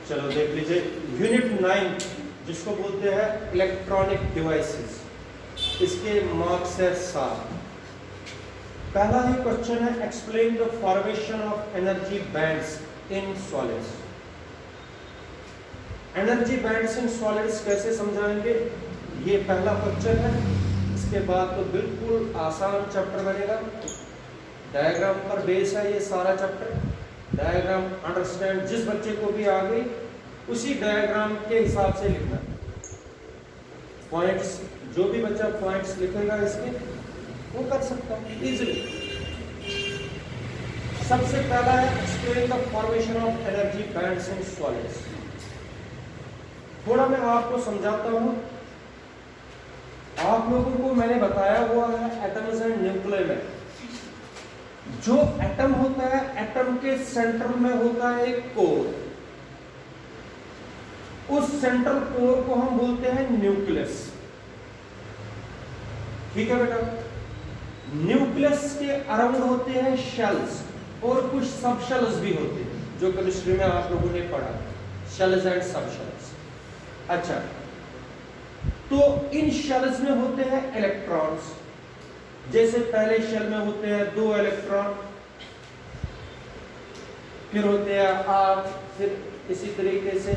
चलो देख लीजिए यूनिट 9 जिसको बोलते हैं इलेक्ट्रॉनिक डिवाइसेस, इसके मार्क्स है 7। पहला ही क्वेश्चन है explain the formation of energy bands in solids. Energy bands in solids कैसे समझाएंगे, ये पहला क्वेश्चन है। इसके बाद तो बिल्कुल आसान चैप्टर बनेगा, डायग्राम पर बेस है ये सारा चैप्टर। डायग्राम अंडरस्टैंड जिस बच्चे को भी आ गई उसी डायग्राम के हिसाब से लिखना। पॉइंट्स जो भी बच्चा पॉइंट्स लिखेगा इसके वो कर सकता है इजीली। सबसे पहला है explain the formation of energy bands in solids. थोड़ा मैं आपको समझाता हूं। आप लोगों को मैंने बताया हुआ है एटम्स एंड न्यूक्लियस में जो एटम होता है, एटम के सेंटर में होता है एक कोर। उस सेंट्रल कोर को हम बोलते हैं न्यूक्लियस। ठीक है बेटा। न्यूक्लियस के अराउंड होते हैं शेल्स और कुछ सब शेल्स भी होते हैं जो केमिस्ट्री में आप लोगों ने पढ़ा, शेल्स एंड सब शेल्स। अच्छा, तो इन शेल्स में होते हैं इलेक्ट्रॉन्स। जैसे पहले शेल में होते हैं 2 इलेक्ट्रॉन, फिर होते हैं 8, फिर इसी तरीके से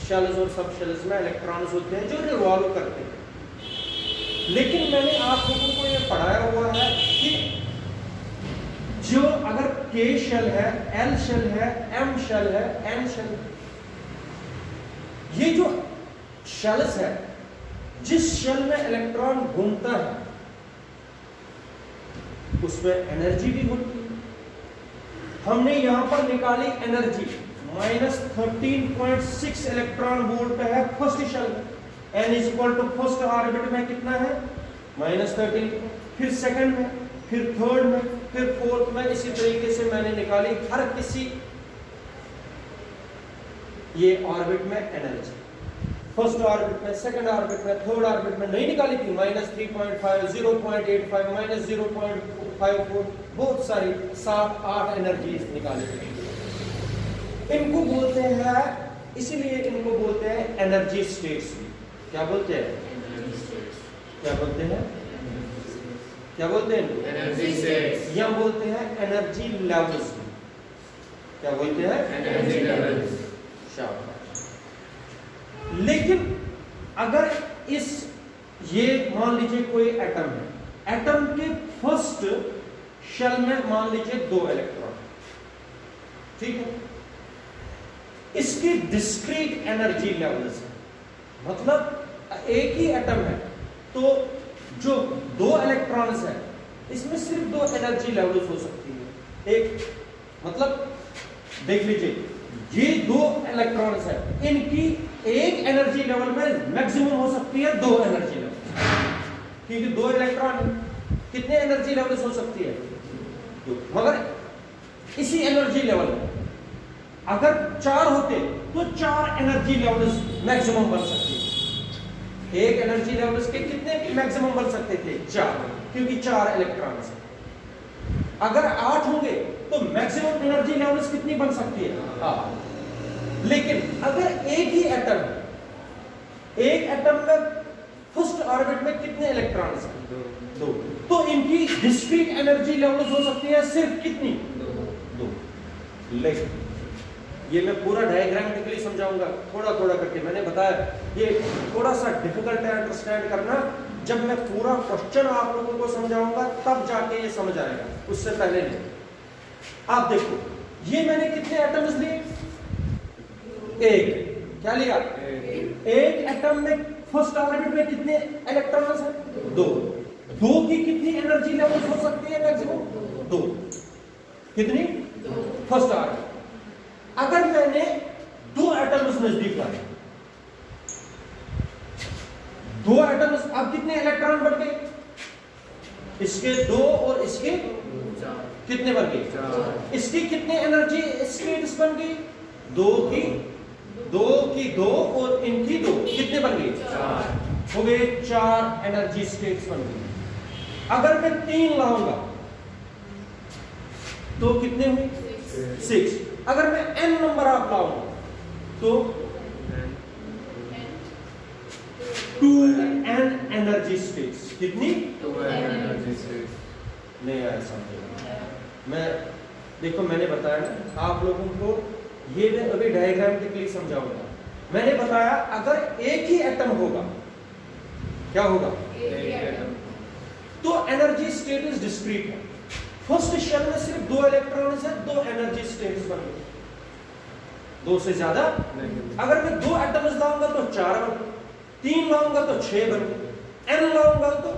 शेल्स और सब शेल्स में इलेक्ट्रॉन्स होते हैं जो रिवॉल्व करते हैं। लेकिन मैंने आप लोगों को यह पढ़ाया हुआ है कि जो अगर K शेल है, L शेल है, M शेल है, N शेल, ये जो शेल्स है, जिस शेल में इलेक्ट्रॉन घूमता है उसमें एनर्जी भी होती है। हमने यहां पर निकाली एनर्जी -13.6 इलेक्ट्रॉन वोल्ट है फर्स्ट शेल में। n is equal to first orbit में कितना है -13, फिर सेकंड में, फिर थर्ड में, फिर फोर्थ में। इसी तरीके से मैंने निकाली हर किसी ये ऑर्बिट में एनर्जी। फर्स्ट ऑर्बिट में, सेकंड ऑर्बिट में, थर्ड ऑर्बिट में नहीं निकाली थी। -3.5, 0.85, -0.54, बहुत सारी 7-8 एनर्जी निकाली थी। इनको बोलते हैं, इसीलिए इनको बोलते हैं एनर्जी स्टेट्स। क्या बोलते हैं? क्या बोलते हैं? क्या बोलते हैं? Energy states. या बोलते हैं एनर्जी लेवल्स। क्या बोलते हैं? Energy levels. शाबाश। लेकिन अगर ये मान लीजिए कोई एटम है, एटम के फर्स्ट शेल में मान लीजिए 2 इलेक्ट्रॉन, ठीक है। इसकी डिस्क्रीट एनर्जी लेवल्स है, मतलब एक ही एटम है तो जो 2 इलेक्ट्रॉन्स है इसमें सिर्फ 2 एनर्जी लेवल्स हो सकती है। एक मतलब देख लीजिए ये 2 इलेक्ट्रॉन्स है, इनकी एक एनर्जी लेवल में मैक्सिमम हो सकती है 2 एनर्जी लेवल, क्योंकि 2 इलेक्ट्रॉन कितने एनर्जी लेवल्स हो सकती है? 2। मगर इसी एनर्जी लेवल में अगर 4 होते तो 4 एनर्जी लेवल्स मैक्सिमम बन सकती है। एक एनर्जी लेवल्स के कितने मैक्सिमम बन सकते थे? 4, क्योंकि 4 इलेक्ट्रॉन्स है। अगर 8 होंगे तो मैक्सिमम एनर्जी लेवल्स कितनी बन सकती है? 8। लेकिन अगर एक ही एटम है, एक एटम में फर्स्ट ऑर्बिट में कितने इलेक्ट्रॉन्स हैं? 2। तो इनकी डिस्क्रीट एनर्जी लेवल्स हो सकती है सिर्फ कितनी? 2। लेकिन ये मैं पूरा डायग्रामेटिकली समझाऊंगा, थोड़ा थोड़ा करके। मैंने बताया ये थोड़ा सा डिफिकल्ट है अंडरस्टैंड करना। जब मैं पूरा क्वेश्चन आप लोगों को समझाऊंगा तब जाके ये समझ आएगा, उससे पहले नहीं। आप देखो ये मैंने कितने एटम्स लिए? एक। क्या लिया? एक एटम में फर्स्ट ऑर्बिट में कितने इलेक्ट्रॉन्स हैं? 2। 2 की कितनी एनर्जी लेवल्स हो सकती है मैक्सिमम? 2। कितनी? First orbit. अगर मैंने 2 एटम्स नजदीक लाए, 2 एटम्स, अब कितने इलेक्ट्रॉन बढ़ गए? इसके 2 और इसके 4। कितने बन गए? 4। इसकी कितने एनर्जी स्टेट्स बन गई? 2 की 2 और इनकी 2, कितने बन गए? 4 हो गए। 4 एनर्जी स्टेट्स बन गई। अगर मैं 3 लाऊंगा तो कितने हुए? 6। अगर मैं n नंबर आप लाऊंगा तो 2n एनर्जी स्टेट्स। कितनी? 2n energy states. नहीं आया समझ? मैं देखो मैंने बताया ना आप लोगों को, ये मैं अभी डायग्रामेटिकली समझाऊंगा। मैंने बताया अगर एक ही एटम होगा, क्या होगा? तो एनर्जी स्टेट इज डिस्क्रीट है। फर्स्ट शेल में सिर्फ 2 इलेक्ट्रॉन्स है, 2 एनर्जी स्टेट्स बन गए, 2 से ज्यादा नहीं। अगर मैं 2 एटम्स लाऊंगा तो 4 बन गए, 3 लाऊंगा तो 6 बन गए, n लाऊंगा तो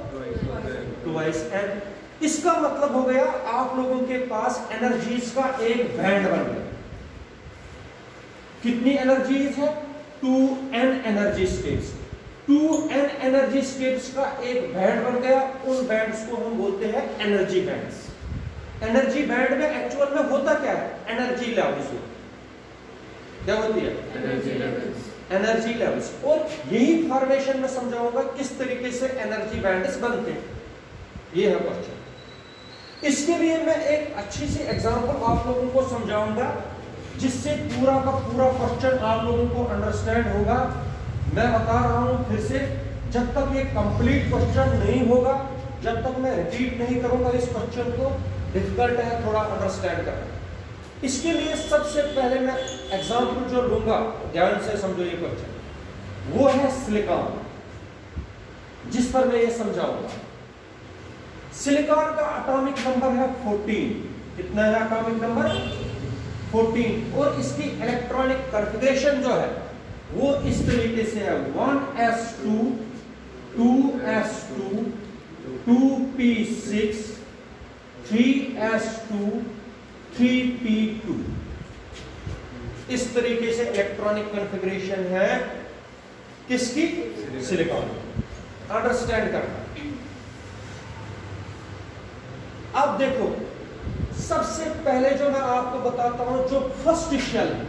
ट्वाइस n। इसका मतलब हो गया आप लोगों के पास एनर्जीज का एक बैंड बन गया। कितनी एनर्जीज है? 2n energy states. 2n energy states का एक बैंड बन गया। उन बैंड्स को हम बोलते हैं एनर्जी बैंड्स। एनर्जी बैंड में एक्चुअल में होता क्या है? Energy levels. क्या होती है? Energy levels. Energy levels. और यही फॉर्मेशन में समझाऊंगा किस तरीके से एनर्जी बैंड्स बनते हैं। ये है क्वेश्चन। इसके लिए मैं एक अच्छी सी एग्जांपल आप लोगों को समझाऊंगा जिससे पूरा का पूरा क्वेश्चन आप लोगों को अंडरस्टैंड होगा। मैं बता रहा हूं फिर से, जब तक ये कंप्लीट क्वेश्चन नहीं होगा, जब तक मैं रिपीट नहीं करूंगा इस क्वेश्चन को, डिफिकल्ट है थोड़ा अंडरस्टैंड करना। इसके लिए सबसे पहले मैं एग्जांपल जो लूंगा, ध्यान से समझो ये क्वेश्चन, वो है सिलिकॉन, जिस पर मैं ये समझाऊंगा। सिलिकॉन का एटॉमिक नंबर है 14। कितना है एटॉमिक नंबर? 14। और इसकी इलेक्ट्रॉनिक कॉन्फ़िगरेशन जो है वो इस तरीके से है 1s2 2s2 2p6 3s2 3p2। इस तरीके से इलेक्ट्रॉनिक कॉन्फ़िगरेशन है किसकी? सिलिकॉन। अंडरस्टैंड करना। अब देखो सबसे पहले जो मैं आपको बताता हूं, जो फर्स्ट शेल है,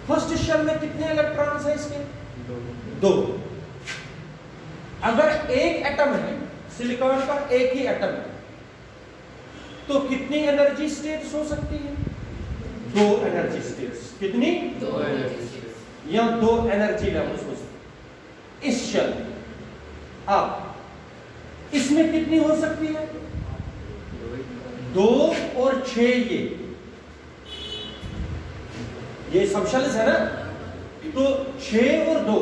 फर्स्ट शेल में कितने इलेक्ट्रॉन्स हैं इसके? 2। अगर एक एटम है, सिलिकॉन का एक ही एटम है, तो कितनी एनर्जी स्टेट्स हो सकती है? 2 एनर्जी स्टेट्स। कितनी? 2 एनर्जी स्टेट्स। या 2 एनर्जी लेवल्स हो सकते इस शेल में। अब इसमें कितनी हो सकती है? 2 और 6। ये सब शेल्स है ना, तो 6 और 2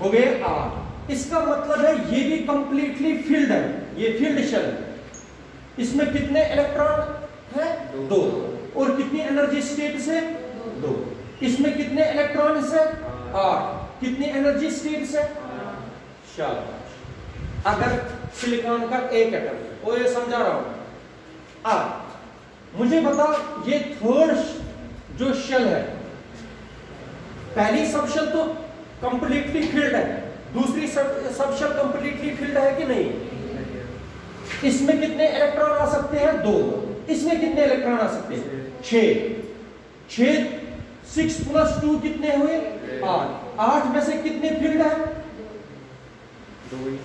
हो गए 8। इसका मतलब है ये भी कंप्लीटली फिल्ड है, ये फिल्ड शेल है। इसमें कितने इलेक्ट्रॉन है? 2। और कितनी एनर्जी स्टेट्स है? 2। इसमें कितने इलेक्ट्रॉन्स है? 8। कितनी एनर्जी स्टेट्स है? 4। अगर सिलिकॉन का एक एटम है, वो ये समझा रहा हूं। अब मुझे बता, ये थर्ड जो शेल है, पहली सब शेल तो कंप्लीटली फिल्ड है, दूसरी सब शेल कंप्लीटली फिल्ड है कि नहीं? इसमें कितने इलेक्ट्रॉन आ सकते हैं? 2। इसमें कितने इलेक्ट्रॉन आ सकते हैं? 6। 6 + 2 कितने हुए? 8। 8 में से कितने फिल्ड है? 2।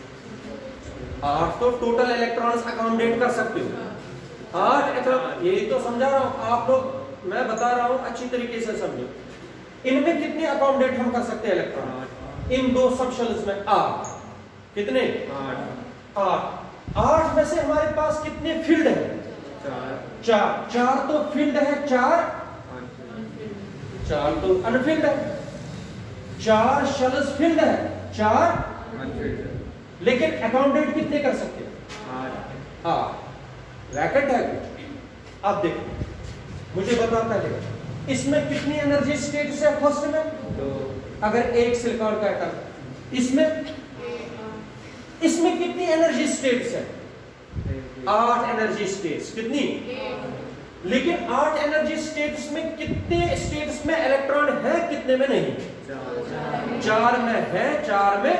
8 तो टोटल इलेक्ट्रॉन्स अकोमोडेट कर सकते हो। 8 इलेक्ट्रॉन, यही तो समझा रहा हूं आप लोग, मैं बता रहा हूं अच्छी तरीके से समझो। इनमें कितने अकोमोडेट हम कर सकते हैं इलेक्ट्रॉन? इन 2 सब शेल्स में 8। कितने? 8। 8 में से हमारे पास कितने फील्ड है? 4। 4 तो फील्ड है, 4 तो अनफील्ड है। 4 शेल्स फील्ड है, 4 अनफील्ड है। लेकिन अकोमोडेट कितने कर सकते हैं? 8। रैकेट है कुछ। अब देखो मुझे बता पहले, इसमें कितनी एनर्जी स्टेट्स है फर्स्ट में? 2। अगर एक सिलिकॉन का एटम, इसमें कितनी एनर्जी स्टेट्स है? 8 एनर्जी स्टेट्स। कितनी? लेकिन 8 एनर्जी स्टेट्स में कितने स्टेट्स में इलेक्ट्रॉन है, कितने में नहीं? 4 में है, 4 में।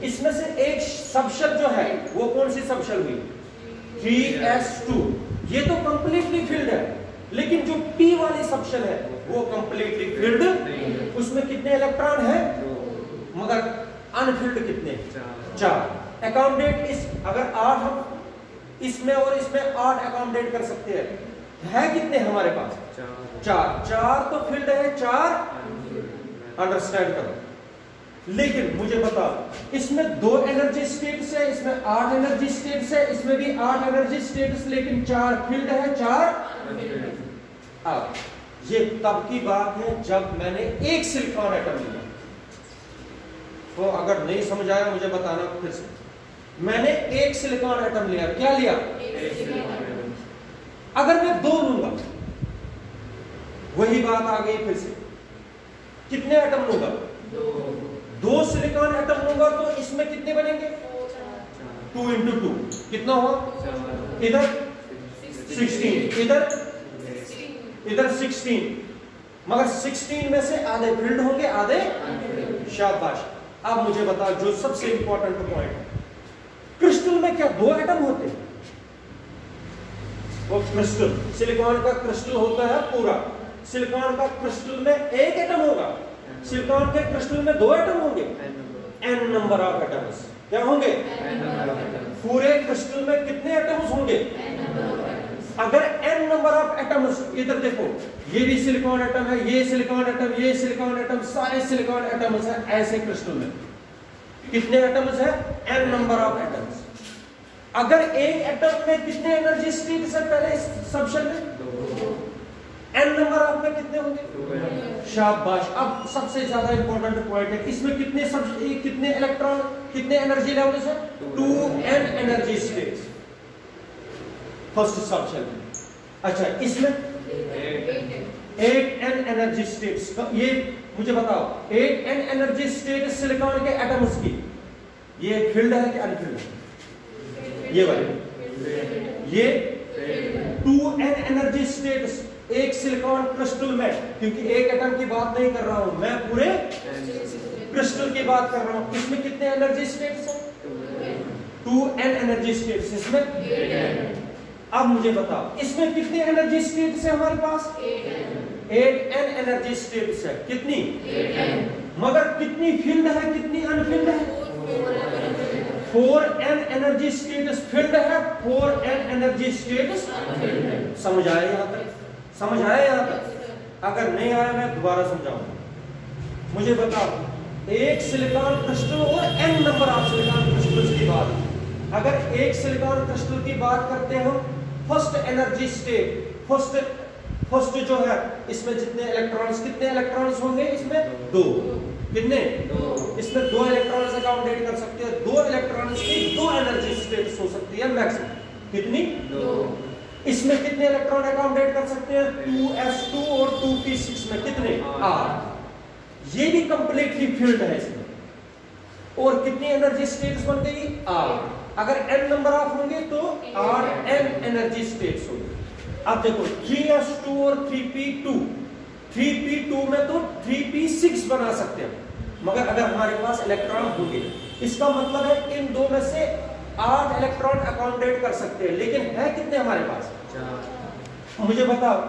इसमें से एक सबशेल जो है वो कौन सी सबशेल हुई? 3s2। ये तो कंप्लीटली फिल्ड है, लेकिन जो p वाली सबशेल है वो कंप्लीटली फिल्ड, उसमें कितने इलेक्ट्रॉन है? मगर अनफिल्ड कितने? 4। अकोमोडेट इस, अगर 8 हम इसमें और इसमें 8 अकोमोडेट कर सकते हैं, है कितने हमारे पास? चार तो फील्ड है, 4 अंडरस्टैंड करो। लेकिन मुझे बता, इसमें 2 एनर्जी स्टेट्स है, इसमें 8 एनर्जी स्टेट्स है, इसमें भी 8 एनर्जी स्टेट्स, लेकिन 4 फील्ड है, 4। अब ये तब की बात है जब मैंने एक सिलिकॉन एटम लिया। तो अगर नहीं समझ आया मुझे बताना फिर से। मैंने एक सिलिकॉन एटम लिया, क्या लिया? अगर मैं 2 लूंगा, वही बात आ गई फिर से, कितने एटम लूंगा? 2 सिलिकॉन एटम लूंगा तो इसमें कितने बनेंगे? 2 into 2 कितना हुआ? इधर 16, इधर 16, मगर 16 में से आधे फील्ड होंगे, आधे शाबाश। अब मुझे बताओ जो सबसे इंपॉर्टेंट पॉइंट है, क्रिस्टल में क्या 2 एटम होते हैं? वो क्रिस्टल, सिलिकॉन का क्रिस्टल होता है पूरा, सिलिकॉन का क्रिस्टल में एक एटम होगा, सिलिकॉन के क्रिस्टल में 2 एटम होंगे, n नंबर ऑफ एटम्स। क्या होंगे? पूरे क्रिस्टल में कितने एटम्स होंगे? अगर n नंबर ऑफ एटम्स, इधर देखो, ये भी सिलिकॉन एटम है, ये सिलिकॉन एटम, ये सिलिकॉन एटम, सारे सिलिकॉन एटम्स है ऐसे क्रिस्टल में। कितने एटम्स है? n number of atoms. अगर एक एटम में कितने एनर्जी स्टेट्स है पहले सबशेल में? 2। n नंबर ऑफ में कितने होंगे? शाबाश। अब सबसे ज्यादा इंपॉर्टेंट पॉइंट है, इसमें कितने इलेक्ट्रॉन, कितने एनर्जी लेवल्स है? 2n energy states first subshell में। अच्छा, इसमें 8n एनर्जी स्टेट्स। ये मुझे बताओ, 8n एनर्जी स्टेट सिलिकॉन के एटम्स की, ये फील्ड है कि अनफील्ड है? ये वाले, ये 2n एनर्जी स्टेट्स एक सिलिकॉन क्रिस्टल में, क्योंकि एक एटम की बात नहीं कर रहा हूं मैं, पूरे क्रिस्टल की बात कर रहा हूं। इसमें कितने एनर्जी स्टेट्स हैं? 2n एनर्जी स्टेट्स इसमें। अब मुझे बताओ, इसमें कितने एनर्जी स्टेट्स है हमारे पास? 8n एनर्जी स्टेट्स है। कितनी? 8n। मगर कितनी फील्ड है, कितनी अनफील्ड है? 4n एनर्जी स्टेट्स फील्ड है, 4n एनर्जी स्टेट्स अनफील्ड है। समझ आया यहां तक? समझ आया यहां तक? अगर नहीं आया मैं दोबारा समझाऊंगा। मुझे बताओ, एक सिलिकॉन क्रिस्टल और n number of silicon crystals की बात। अगर एक सिलिकॉन क्रिस्टल की बात करते हैं, फर्स्ट एनर्जी स्टेट, फर्स्ट जो है, इसमें जितने इलेक्ट्रॉन्स, कितने इलेक्ट्रॉन्स होंगे? इसमें 2। कितने? 2। इसमें 2 इलेक्ट्रॉन्स अकोमोडेट कर सकते हैं, 2 इलेक्ट्रॉन्स की 2 एनर्जी स्टेट्स हो सकती है मैक्सिमम। कितनी? 2। इसमें कितने इलेक्ट्रॉन अकोमोडेट कर सकते हैं? 2s2 और 2p6 में कितने? 8। ये भी कंप्लीटली फील्ड है इसमें। और कितनी एनर्जी स्टेट्स बन गई? 8। अगर n नंबर ऑफ होंगे तो 8n एनर्जी स्टेट्स होंगे। अब देखो, 3s2 और 3p2, 3p2 में तो 3p6 बना सकते हैं, मगर अगर हमारे पास इलेक्ट्रॉन होंगे, इसका मतलब है इन 2 में से 8 इलेक्ट्रॉन अकोमोडेट कर सकते हैं, लेकिन है कितने हमारे पास? 4। मुझे बताओ,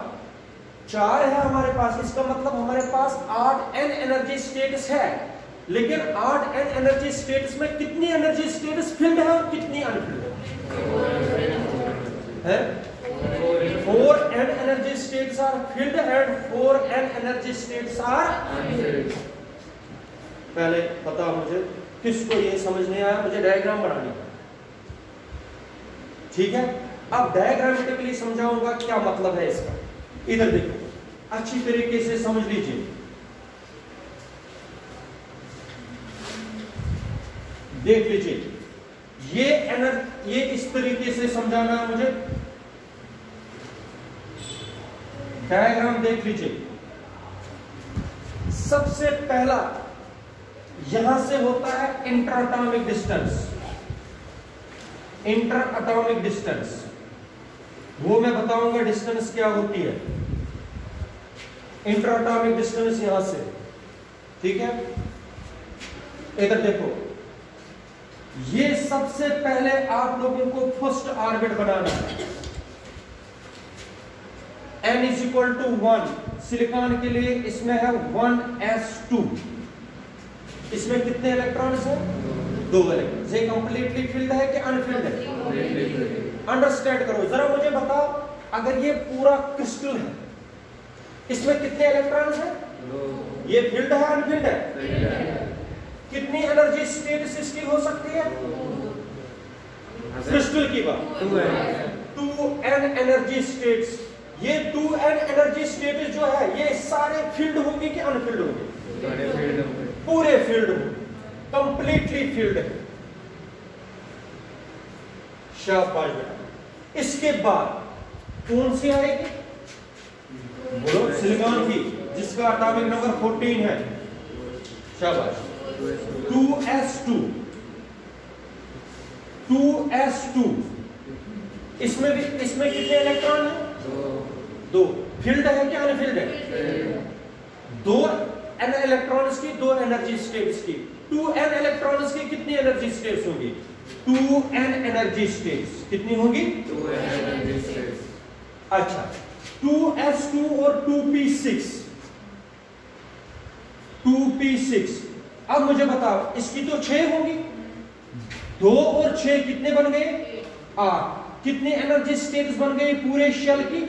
4 है हमारे पास, इसका मतलब हमारे पास 8n एनर्जी स्टेट्स है, लेकिन 8n एनर्जी स्टेट्स में कितनी एनर्जी स्टेट्स फील्ड है और कितनी अनफील्ड है? 4n energy states are filled and 4n energy states are unfilled. पहले बताओ मुझे, किसको ये समझ नहीं आया? मुझे डायग्राम बनानी है, ठीक है? अब डायग्रामेटिकली समझाऊंगा क्या मतलब है इसका। इधर देखो, अच्छी तरीके से समझ लीजिए। देख लीजिए, ये इस तरीके से समझाना है मुझे। डायग्राम देख लीजिए। सबसे पहला यहां से होता है inter atomic distance. Inter atomic distance, वो मैं बताऊंगा डिस्टेंस क्या होती है। इंटर एटॉमिक डिस्टेंस यहां से, ठीक है? इधर देखो, ये सबसे पहले आप लोगों को फर्स्ट ऑर्बिट बनाना है। n is equal to 1, silicon के लिए इसमें है 1s2। इसमें कितने इलेक्ट्रॉन्स हैं? 2 इलेक्ट्रॉन। ये कंप्लीटली फील्ड है कि अनफील्ड है? अंडरस्टैंड करो जरा, मुझे बताओ, अगर ये पूरा क्रिस्टल है, इसमें कितने इलेक्ट्रॉन्स हैं? ये फील्ड है अनफील्ड है? कितनी एनर्जी स्टेट्स इसकी हो सकती है? क्रिस्टल की बात, 2n एनर्जी स्टेट्स। ये 2n एनर्जी स्टेट्स जो है ये सारे फील्ड होंगे कि अनफील्ड होंगे? पूरे फील्ड होंगे, कंप्लीटली फील्ड है। शाबाश बेटा। इसके बाद कौन सी आएगी? बोलो, सिलिकॉन की, जिसका एटॉमिक नंबर 14 है। शाबाश। 2s2 इसमें कितने इलेक्ट्रॉन है? दो। फील्ड है क्या अनफील्ड है? दो n इलेक्ट्रॉन्स की, दो एनर्जी स्टेट्स की। 2n इलेक्ट्रॉन्स की कितनी एनर्जी स्टेट्स होंगी? 2n एनर्जी स्टेट्स कितनी होंगी? 2n energy states. अच्छा, 2s2 और 2p6 अब मुझे बताओ, इसकी तो 6 होंगी, 2 और 6 कितने बन गए? 8। कितनी एनर्जी स्टेट्स बन गई पूरे शेल की?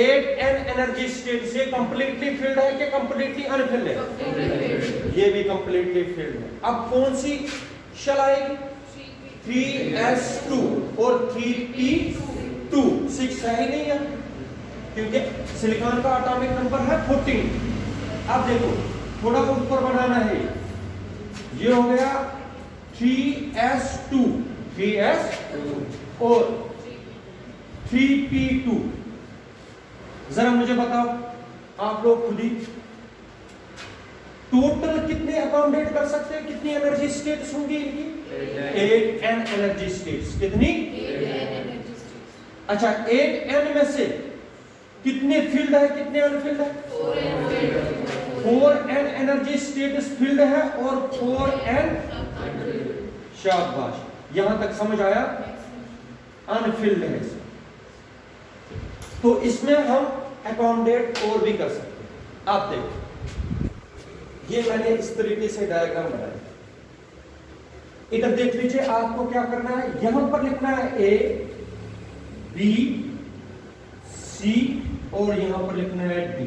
8n energy states. ये कंप्लीटली फील्ड है कि कंप्लीटली अनफील्ड है? ये भी कंप्लीटली फील्ड है। अब कौन सी शेल आएगी? 3s2 और 3p2। 6 है ही नहीं है, क्योंकि सिलिकॉन का एटॉमिक नंबर है 14। अब देखो, थोड़ा ऊपर बनाना है। ये हो गया 3s2 और 3p2। जरा मुझे बताओ आप लोग खुद ही, टोटल कितने अकोमोडेट कर सकते हैं? कितनी एनर्जी स्टेट्स होंगी इनकी? 8n energy states. कितनी? 8n। अच्छा, 8n में से कितने फील्ड है, कितने अनफील्ड है? 4n एनर्जी स्टेट्स फील्ड है और 4n। शाबाश, यहां तक समझ आया? अनफील्ड है। तो इसमें हम अकोमोडेट और भी कर सकते हैं। आप देखो, ये मैंने इस तरीके से डायग्राम बनाया। इधर देख लीजिए, आपको क्या करना है? यहां पर लिखना है A, B, C और यहां पर लिखना है D।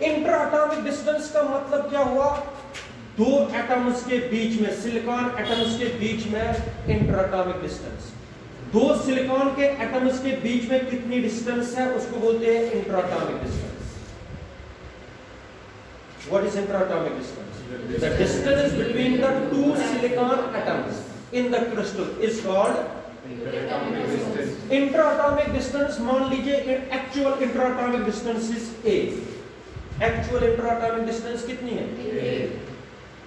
इंटर एटॉमिक डिस्टेंस का मतलब क्या हुआ? दो एटम्स के बीच में, सिलिकॉन एटम्स के बीच में इंटर एटॉमिक डिस्टेंस। दो सिलिकॉन के एटम्स के बीच में कितनी डिस्टेंस है उसको बोलते हैं inter atomic distance. What is interatomic distance? The distance between the two silicon atoms in the crystal is called interatomic distance. Interatomic distance. मान लीजिए actual interatomic distance is A। Actual interatomic distance कितनी है?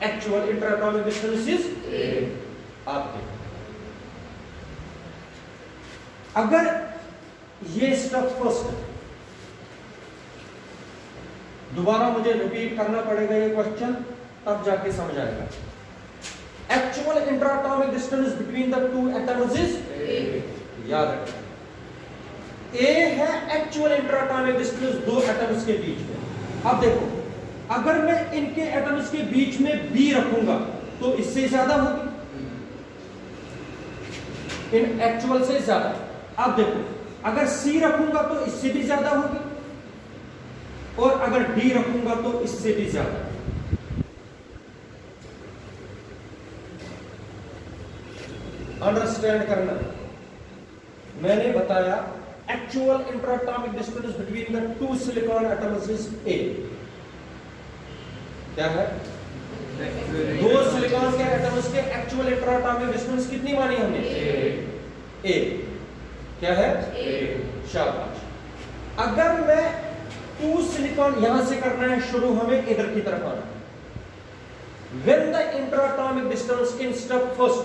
Actual interatomic distance is A। आप देखो, अगर ये step first, दोबारा मुझे रिपीट करना पड़ेगा ये क्वेश्चन, तब जाके समझ आएगा। Actual interatomic distance between the two atoms is A। याद रखना, A है एक्चुअल इंटरएटॉमिक डिस्टेंस दो एटम्स के बीच में। अब देखो, अगर मैं इनके एटम्स के बीच में B रखूंगा तो इससे ज्यादा होगी, इन एक्चुअल से ज्यादा। अब देखो, अगर C रखूंगा तो इससे भी ज्यादा होगी, और अगर D रखूंगा तो इससे भी ज्यादा। अंडरस्टैंड करना, मैंने बताया actual interatomic distance between the two silicon atoms is A। क्या है? दो सिलिकॉन के एटम्स के एक्चुअल इंटरएटॉमिक डिस्टेंस कितनी मानी हमने? A। क्या है? A। शाबाश। अगर मैं टू सिलिकॉन, यहां से करना है शुरू, हमें इधर की तरफ आना है। When the interatomic distance in step first,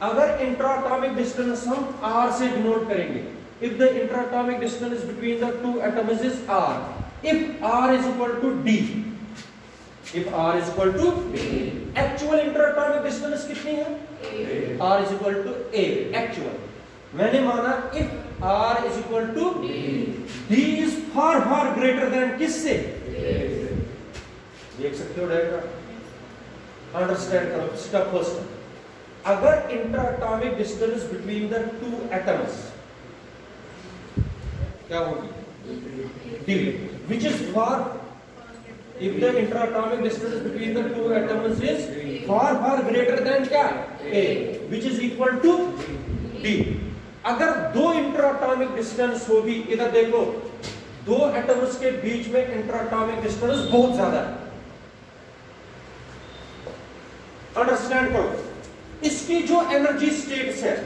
अगर इंटरएटॉमिक डिस्टेंस हम R से डिनोट करेंगे, if the interatomic distance between the two atoms is R, if R is equal to D, if R is equal to D, actual interatomic distance कितनी है? R is equal to A, actual। मैंने माना if R is equal to D is far far greater than किससे? देख सकते हो diagram, understand करो। Step first, अगर interatomic distance between the two atoms क्या होगी? D, which is far, if the interatomic distance between the two atoms is far greater than क्या? A, which is equal to D. अगर दो इंटरएटॉमिक distance होगी, इधर देखो, दो एटम्स के बीच में इंटरएटॉमिक डिस्टेंस बहुत ज्यादा है, अंडरस्टैंड करो। इसकी जो एनर्जी स्टेट्स है,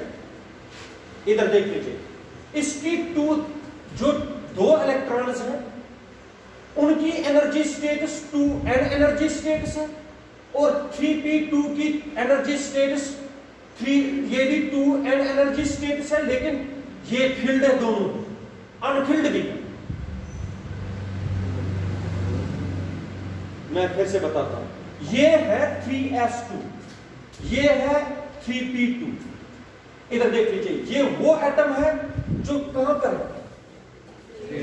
इधर देख लीजिए, इसकी जो दो इलेक्ट्रॉन्स हैं उनकी energy status 2n energy status है, और 3p2 की एनर्जी स्टेटस 3, ये भी 2n एनर्जी स्टेटस है, लेकिन ये फील्ड है दोनों, अनफील्ड भी। मैं फिर से बताता हूं, ये है 3s2, ये है 3p2। इधर देख लीजिए, ये वो एटम है जो कहां पर है,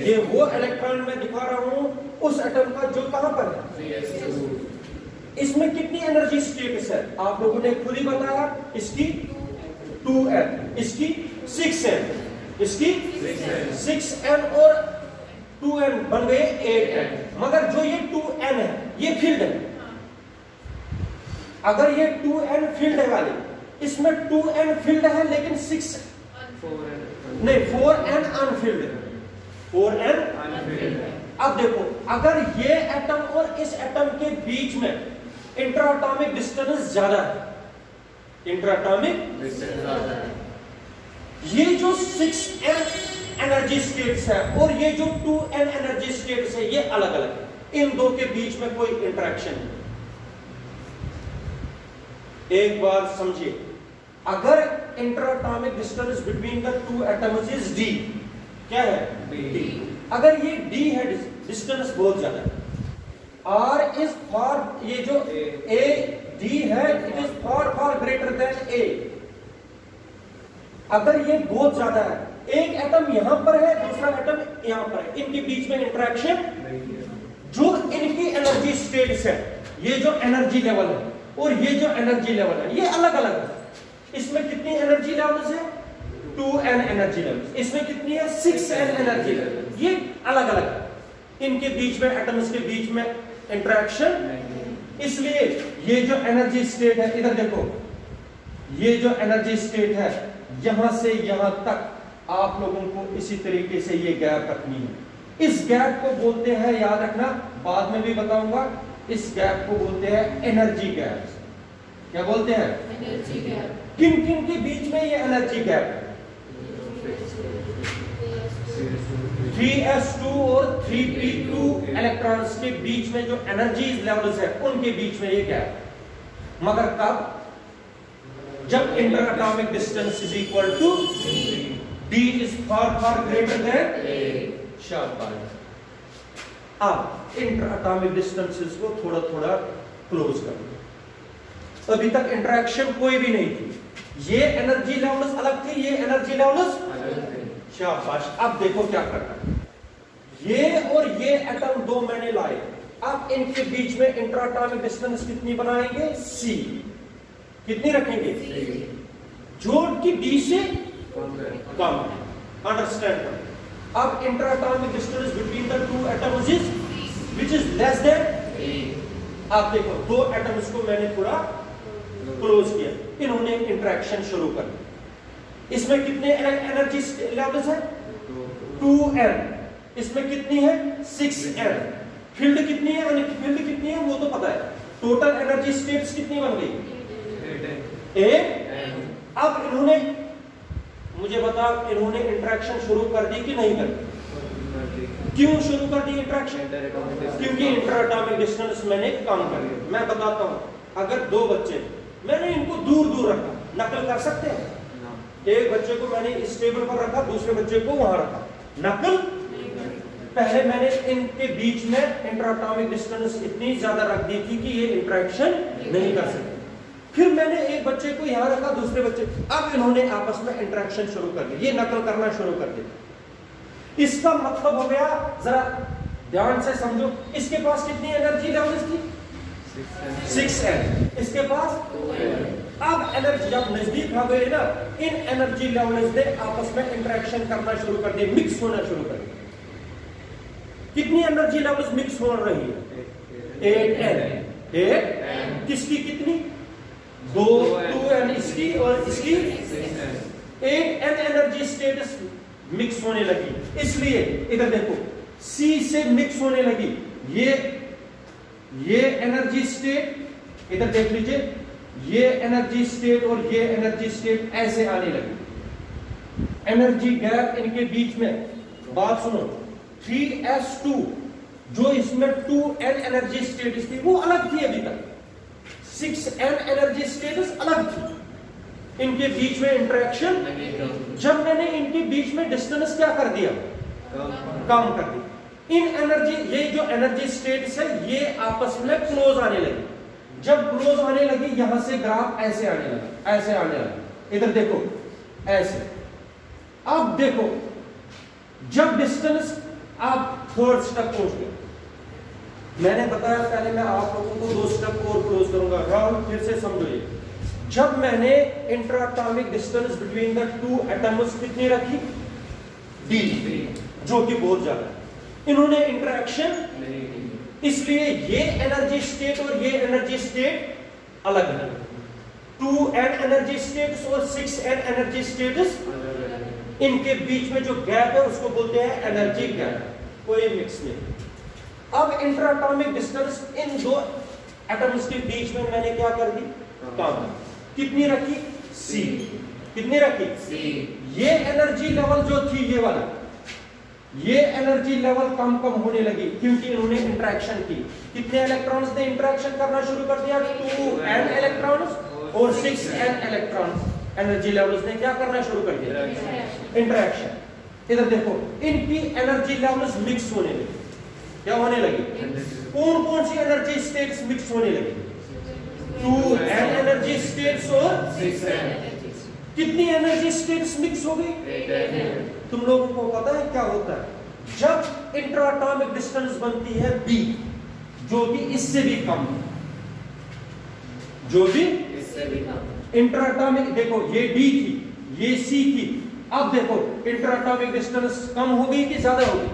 ये वो इलेक्ट्रॉन मैं दिखा रहा हूं उस एटम का जो कहां पर है, 3s2। इसमें कितनी एनर्जी स्टेटस है आप लोगों ने खुद ही बताया, इसकी 2n, इसकी 6n, इसकी 6n और 2n बन गए 8n। मगर जो ये 2n है ये फील्ड है, अगर ये 2n फील्ड है वाली, इसमें 2n फील्ड है लेकिन 4n अनफील्ड है, 4n अनफील्ड। अब देखो, अगर ये एटम और इस एटम के बीच में इंटरएटॉमिक डिस्टेंस ज्यादा है, इंटरएटॉमिक डिस्टेंस ज्यादा है, ये जो 6n एनर्जी स्टेट्स है और ये जो 2n एनर्जी स्टेट्स है, ये अलग अलग है, इन दो के बीच में कोई इंटरेक्शन नहीं। एक बार समझिए, अगर interatomic distance between the two atoms is d, क्या है? d। अगर ये d है, डिस्टेंस बहुत ज्यादा है, r इज फार, ये जो a d है, it is far greater then a। अगर ये बहुत ज्यादा है, एक एटम यहां पर है, दूसरा एटम यहां पर है, इनके बीच में इंटरेक्शन, जो इनकी एनर्जी स्टेट्स है, ये जो एनर्जी लेवल है और ये जो एनर्जी लेवल है, ये अलग अलग है। इसमें कितनी एनर्जी लेवल्स है? 2n energy levels. इसमें कितनी है? 6n energy level. ये अलग अलग है, इनके बीच में, एटम्स के बीच में इंटरेक्शन। इसलिए ये जो एनर्जी स्टेट है, इधर देखो, ये जो एनर्जी स्टेट है, यहां से यहां तक आप लोगों को इसी तरीके से ये गैप रखनी है। इस गैप को बोलते हैं, याद रखना, बाद में भी बताऊंगा, इस गैप को बोलते हैं एनर्जी गैप। क्या बोलते हैं? Energy gap. किन किन के बीच में ये एनर्जी गैप है? 3s2 और 3p2 इलेक्ट्रॉन्स के बीच में जो एनर्जी लेवल्स है, उनके बीच में ये गैप। मगर कब? जब interatomic distance is equal to d is far greater than. शाबाश। अब इंटरएटॉमिक डिस्टेंसेस को थोड़ा थोड़ा क्लोज कर दो। अभी तक इंटरेक्शन कोई भी नहीं थी, ये एनर्जी लेवल्स अलग थी, ये एनर्जी लेवल्स अलग थे। शाबाश। अब देखो क्या करना है, ये और ये एटम दो मैंने लाए, अब इनके बीच में इंटरएटॉमिक डिस्टेंस कितनी बनाएंगे? c। कितनी रखेंगे? जो कि d से कम। अंडरस्टैंड करो। अब interatomic distance between the two atoms is which is less than. आप देखो, दो एटम्स को मैंने थोड़ा क्लोज किया, इन्होंने इंटरेक्शन शुरू कर दी। इसमें कितने एनर्जी लेवल्स है? 2n। इसमें कितनी है? 6n। फील्ड कितनी है? फील्ड कितनी है वो तो पता है। टोटल एनर्जी स्टेट्स कितनी बन गई? 8। अब इन्होंने, मुझे बता, इन्होंने इंटरेक्शन शुरू कर दी कि नहीं कर दी? क्यों शुरू कर दी इंटरेक्शन? क्योंकि इंटरएटॉमिक डिस्टेंस मैंने कम कर दिया। मैं बताता हूं, अगर दो बच्चे, मैंने इनको दूर दूर रखा, नकल कर सकते हैं? एक बच्चे को मैंने इस टेबल पर रखा, दूसरे बच्चे को वहां रखा, नकल? पहले मैंने इनके बीच में इंटरएटॉमिक डिस्टेंस इतनी ज्यादा रख दी थी कि ये इंटरेक्शन नहीं कर सकते। फिर मैंने एक बच्चे को यहां रखा, दूसरे बच्चे, अब इन्होंने आपस में इंटरेक्शन शुरू कर दी, ये नकल करना शुरू कर दी। इसका मतलब हो गया, जरा ध्यान से समझो, इसके पास कितनी एनर्जी लेवल्स थी? 6n। इसके पास अब एनर्जी जब नजदीक आ गए ना, इन एनर्जी लेवल्स ने आपस में इंटरेक्शन करना शुरू कर दिए, मिक्स होना शुरू कर दिया। कितनी एनर्जी लेवल्स मिक्स हो रही है? 8n। 8 किसकी कितनी? 2n इसकी और इसकी 8n एनर्जी स्टेट्स मिक्स होने लगी। इसलिए इधर देखो, C से मिक्स होने लगी ये एनर्जी स्टेट, इधर देख लीजिए, ये एनर्जी स्टेट और ये एनर्जी स्टेट ऐसे आने लगी। एनर्जी गैप इनके बीच में, बात सुनो, 3s2 जो इसमें 2n एनर्जी स्टेट्स थी वो अलग थी अभी तक, 6n एनर्जी स्टेट्स अलग थी। इनके बीच में इंटरेक्शन, जब मैंने इनके बीच में डिस्टेंस क्या कर दिया? कम कर दिया। इन एनर्जी, ये जो एनर्जी स्टेट्स है ये आपस में क्लोज आने लगी। जब क्लोज आने लगी, यहां से ग्राफ ऐसे आने लगा, ऐसे आने लगा। इधर देखो ऐसे। अब देखो, जब डिस्टेंस आप थर्ड स्टेप पहुंच गए, मैंने बताया पहले, मैं आप लोगों को 2 स्टेप और क्लोज करूंगा, राउंड फिर से समझो। ये जब मैंने इंट्राटॉमिक डिस्टेंस बिटवीन द 2 एटम्स कितनी रखी? d, जो कि बहुत ज्यादा है। इन्होंने इंटरेक्शन, इसलिए ये एनर्जी स्टेट और ये एनर्जी स्टेट अलग है। 2n एनर्जी स्टेट्स और 6n एनर्जी स्टेट्स, इनके बीच में जो गैप है उसको बोलते हैं एनर्जी गैप, कोई मिक्स नहीं। अब इंट्राटॉमिक डिस्टेंस इन 2 एटम्स के बीच में मैंने क्या कर दी? कम। कितनी रखी? C। कितनी रखी? C। ये एनर्जी लेवल जो थी, ये वाला, ये एनर्जी लेवल कम कम होने लगी क्योंकि इन्होंने इंटरेक्शन की। कितने इलेक्ट्रॉन्स ने इंटरेक्शन करना शुरू कर दिया? 2n इलेक्ट्रॉन्स और 6n इलेक्ट्रॉन्स। एनर्जी लेवल्स ने क्या करना शुरू कर दिया? इंटरेक्शन। इधर देखो, इनकी एनर्जी लेवल्स मिक्स होने लगी। क्या होने लगी? कौन कौन सी एनर्जी स्टेट्स मिक्स होने लगी? 2n एनर्जी स्टेट्स और 6n। कितनी एनर्जी स्टेट्स मिक्स हो गई? तुम लोगों को पता है क्या होता है? जब इंट्राटॉमिक डिस्टेंस बनती है b, जो कि इससे भी कम है, जो भी इससे भी कम। इंट्राटॉमिक, देखो ये d थी, ये c थी। अब देखो इंट्राटॉमिक डिस्टेंस कम हो गई कि ज्यादा हो गई?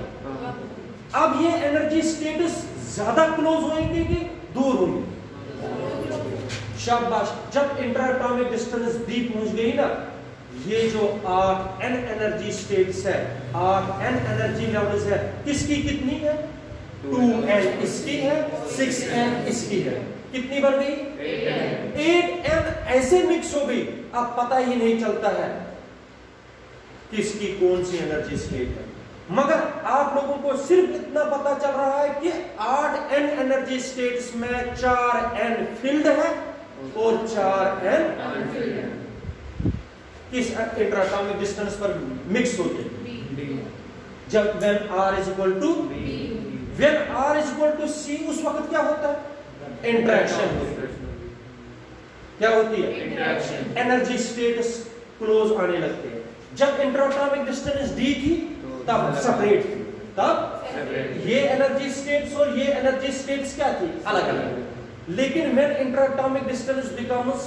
अब ये एनर्जी स्टेट्स ज्यादा क्लोज होंगे कि दूर होंगे? शाबाश। जब इंट्राटॉमिक डिस्टेंस b पहुंच गई ना, ये जो 8n एनर्जी स्टेट्स है, 8n एनर्जी लेवल्स है, किसकी कितनी है? 2n इसकी है, 6n इसकी है। कितनी बन गई? 8n ऐसे मिक्स हो गई, अब पता ही नहीं चलता है किसकी कौन सी एनर्जी स्टेट है। मगर आप लोगों को सिर्फ इतना पता चल रहा है कि 8n एनर्जी स्टेट्स में 4n फिल्ड है और 4n अनफिल्ड है। किस इंट्राटॉमिक डिस्टेंस पर मिक्स होते हैं? जब when r is equal to b, when r is equal to c, उस वक्त क्या होता है? इंटरेक्शन। क्या होती है? इंटरेक्शन। एनर्जी स्टेट्स क्लोज आने लगते हैं। जब इंट्राटॉमिक डिस्टेंस d थी तब सेपरेट थी, तब ये एनर्जी स्टेट्स और ये एनर्जी स्टेट्स क्या थी? अलग अलग। लेकिन when intraatomic distance becomes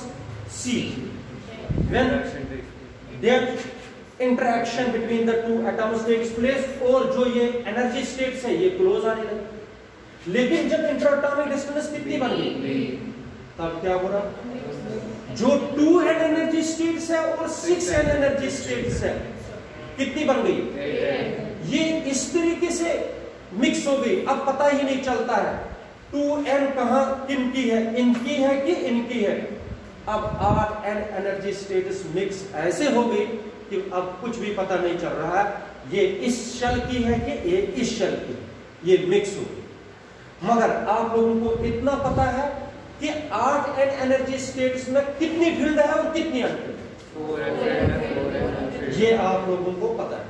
c, when that interaction between the 2 atoms takes place, और जो ये एनर्जी स्टेट्स है ये क्लोज आने लगे। लेकिन जब इंट्राटॉमिक डिस्टेंस कितनी बन गई तब क्या हो रहा? जो 2n एनर्जी स्टेट्स है और 6n एनर्जी स्टेट्स है, कितनी बन गई? ये इस तरीके से मिक्स हो गई, अब पता ही नहीं चलता है 2n कहां किनकी है, इनकी है कि इनकी है। अब 8n एनर्जी स्टेट्स मिक्स ऐसे हो गई कि अब कुछ भी पता नहीं चल रहा है ये इस शेल की है कि ये इस शेल की, ये मिक्स हो गई। मगर आप लोगों को इतना पता है कि 8n एनर्जी स्टेट्स में कितनी फील्ड है और कितनी अनफील्ड है, ये आप लोगों को पता है।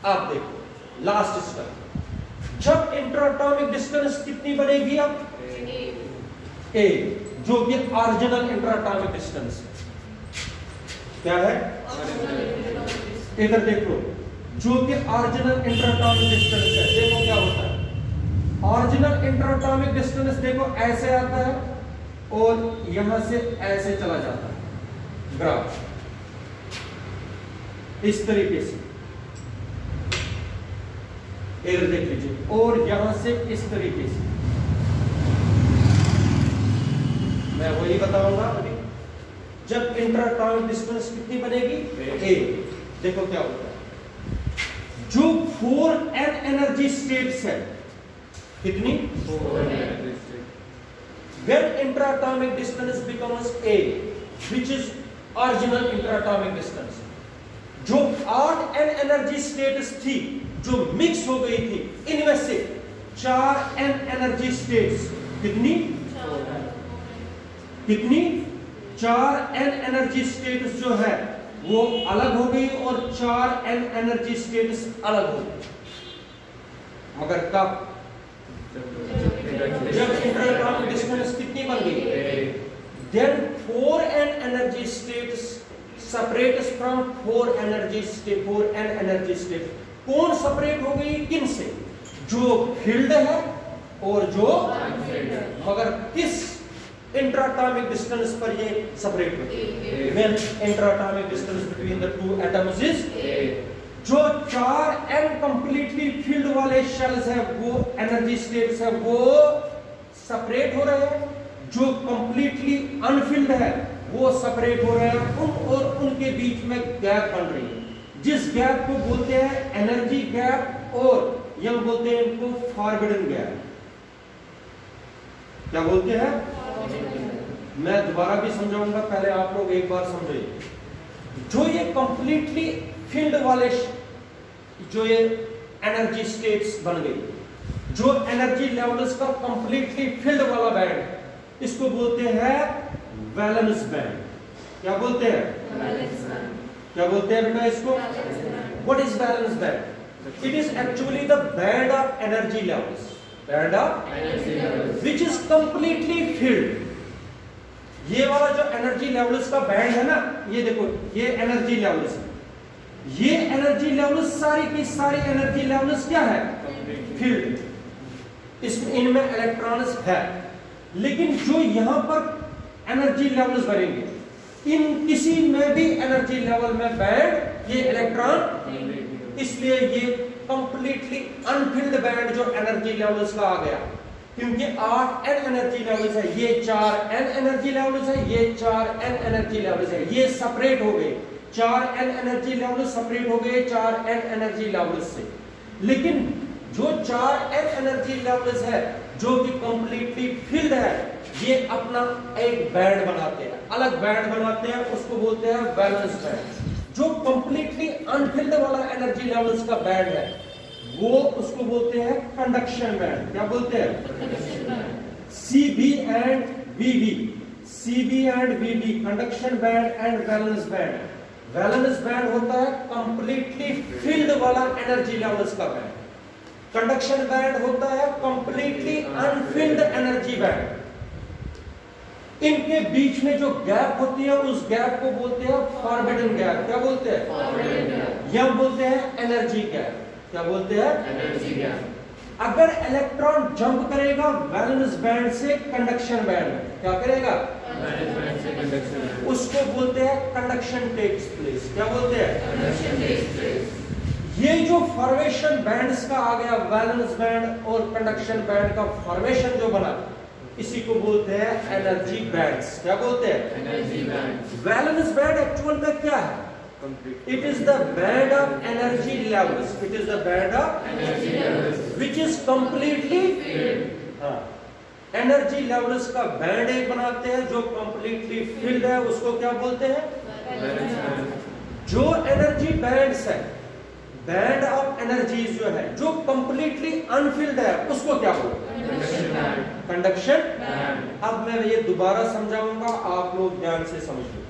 आप देखो लास्ट स्टेप, जब इंट्राटॉमिक डिस्टेंस कितनी बनेगी? अब a, जो कि ऑरिजिनल इंट्राटॉमिक डिस्टेंस है। क्या है? इधर देखो, जो कि ऑरिजिनल इंट्राटॉमिक डिस्टेंस है। देखो क्या होता है, ऑरिजिनल इंट्राटॉमिक डिस्टेंस देखो ऐसे आता है और यहां से ऐसे चला जाता है। ग्राफ इस तरीके से, इधर देख लीजिए, और यहां से इस तरीके से। मैं वही बताऊंगा अभी। जब इंट्राटॉमिक डिस्टेंस कितनी बनेगी? ए। देखो क्या होता है, जो 4n एनर्जी स्टेट्स है, कितनी? 4 energy states. When intraatomic distance becomes A, which is original intraatomic distance, जो 8n एनर्जी स्टेट्स थी, जो मिक्स हो गई थी, इनमें से 4n एनर्जी स्टेट्स कितनी? कितनी? 4n एनर्जी स्टेट्स जो है वो अलग हो गई और 4n एनर्जी स्टेट्स अलग हो गई। मगर कब? जब इंट्राटॉमिक डिस्टेंस कितनी बन गई? Then 4n energy states separates from 4n energy states. कौन सेपरेट हो गई? किन से? जो फील्ड है और जो अनफील्ड है। मगर किस इंट्राटॉमिक डिस्टेंस पर ये सेपरेट होती है? When intraatomic distance between the two atoms is जो 4n कंप्लीटली फील्ड वाले शेल्स है, वो एनर्जी स्टेट्स है, वो सेपरेट हो रहे हैं। जो कंप्लीटली अनफिल्ड है वो सेपरेट हो रहे हैं। उन और उनके बीच में गैप बन रही है, जिस गैप को बोलते हैं एनर्जी गैप, और यह बोलते हैं इनको फॉरबिडन गैप। क्या बोलते हैं? मैं दोबारा भी समझाऊंगा, पहले आप लोग एक बार समझिए। जो ये कंप्लीटली फील्ड वाले जो ये एनर्जी स्टेट्स बन गई, जो एनर्जी लेवल्स का कंप्लीटली फील्ड वाला बैंड, इसको बोलते हैं वैलेंस बैंड। क्या बोलते हैं? क्या बोलते हैं बेटा इसको? What is valence band? It is actually the band of energy levels, band of which is completely field. ये वाला जो एनर्जी लेवल्स का बैंड है ना, ये देखो, ये एनर्जी लेवल्स है। ये एनर्जी लेवल्स सारी की सारी एनर्जी लेवल्स क्या है? फील्ड। इसमें इनमें इलेक्ट्रॉन्स है, लेकिन जो यहां पर एनर्जी लेवल्स बनेंगे, इन किसी में भी एनर्जी लेवल में बैंड ये इलेक्ट्रॉन, इसलिए ये कंप्लीटली अनफिल्ड बैंड जो एनर्जी लेवल्स का आ गया। क्योंकि 8n एनर्जी लेवल्स है, ये 4n एनर्जी लेवल्स है, ये 4n एनर्जी लेवल्स है, ये सेपरेट हो गए। 4n एनर्जी लेवल्स सेपरेट हो गए 4n एनर्जी लेवल्स से। लेकिन जो 4n एनर्जी लेवल्स है जो कि कंप्लीटली फील्ड है, ये अपना एक बैंड बनाते हैं, अलग बैंड बनाते हैं, उसको बोलते हैं वैलेंस बैंड। जो कंप्लीटली अनफिल्ड वाला एनर्जी लेवल्स का बैंड है, वो उसको बोलते हैं कंडक्शन बैंड। क्या बोलते हैं? CB and VB, CB and VB, conduction band and valence band. Valence band होता है कंप्लीटली फील्ड वाला एनर्जी लेवल्स का बैंड। कंडक्शन बैंड होता है कंप्लीटली अनफिल्ड एनर्जी बैंड। इनके बीच में जो गैप होती है, उस गैप को बोलते हैं फॉरबिडन गैप। क्या बोलते हैं? या बोलते हैं एनर्जी गैप। क्या बोलते हैं? Energy gap. अगर इलेक्ट्रॉन जंप करेगा वैलेंस बैंड से कंडक्शन बैंड में, क्या करेगा? वैलेंस बैंड से कंडक्शन बैंड, उसको बोलते हैं कंडक्शन टेक्स प्लेस। क्या बोलते हैं? Conduction takes place. ये जो फॉर्मेशन बैंड्स का आ गया, वैलेंस बैंड और कंडक्शन बैंड का फॉर्मेशन जो बना, इसी को बोलते हैं एनर्जी बैंड्स। क्या बोलते हैं? Energy band. Valence band actual में क्या है? It is the band of energy levels. It is the band of energy levels which is completely filled. हाँ, एनर्जी लेवल्स का बैंड एक बनाते हैं जो कंप्लीटली फिल्ड है, उसको क्या बोलते हैं? जो एनर्जी बैंड्स है, बैंड ऑफ एनर्जीज जो है, जो कंप्लीटली अनफिल्ड है, उसको क्या बोलते हैं? Conduction band. अब मैं ये दोबारा समझाऊंगा, आप लोग ध्यान से समझिए।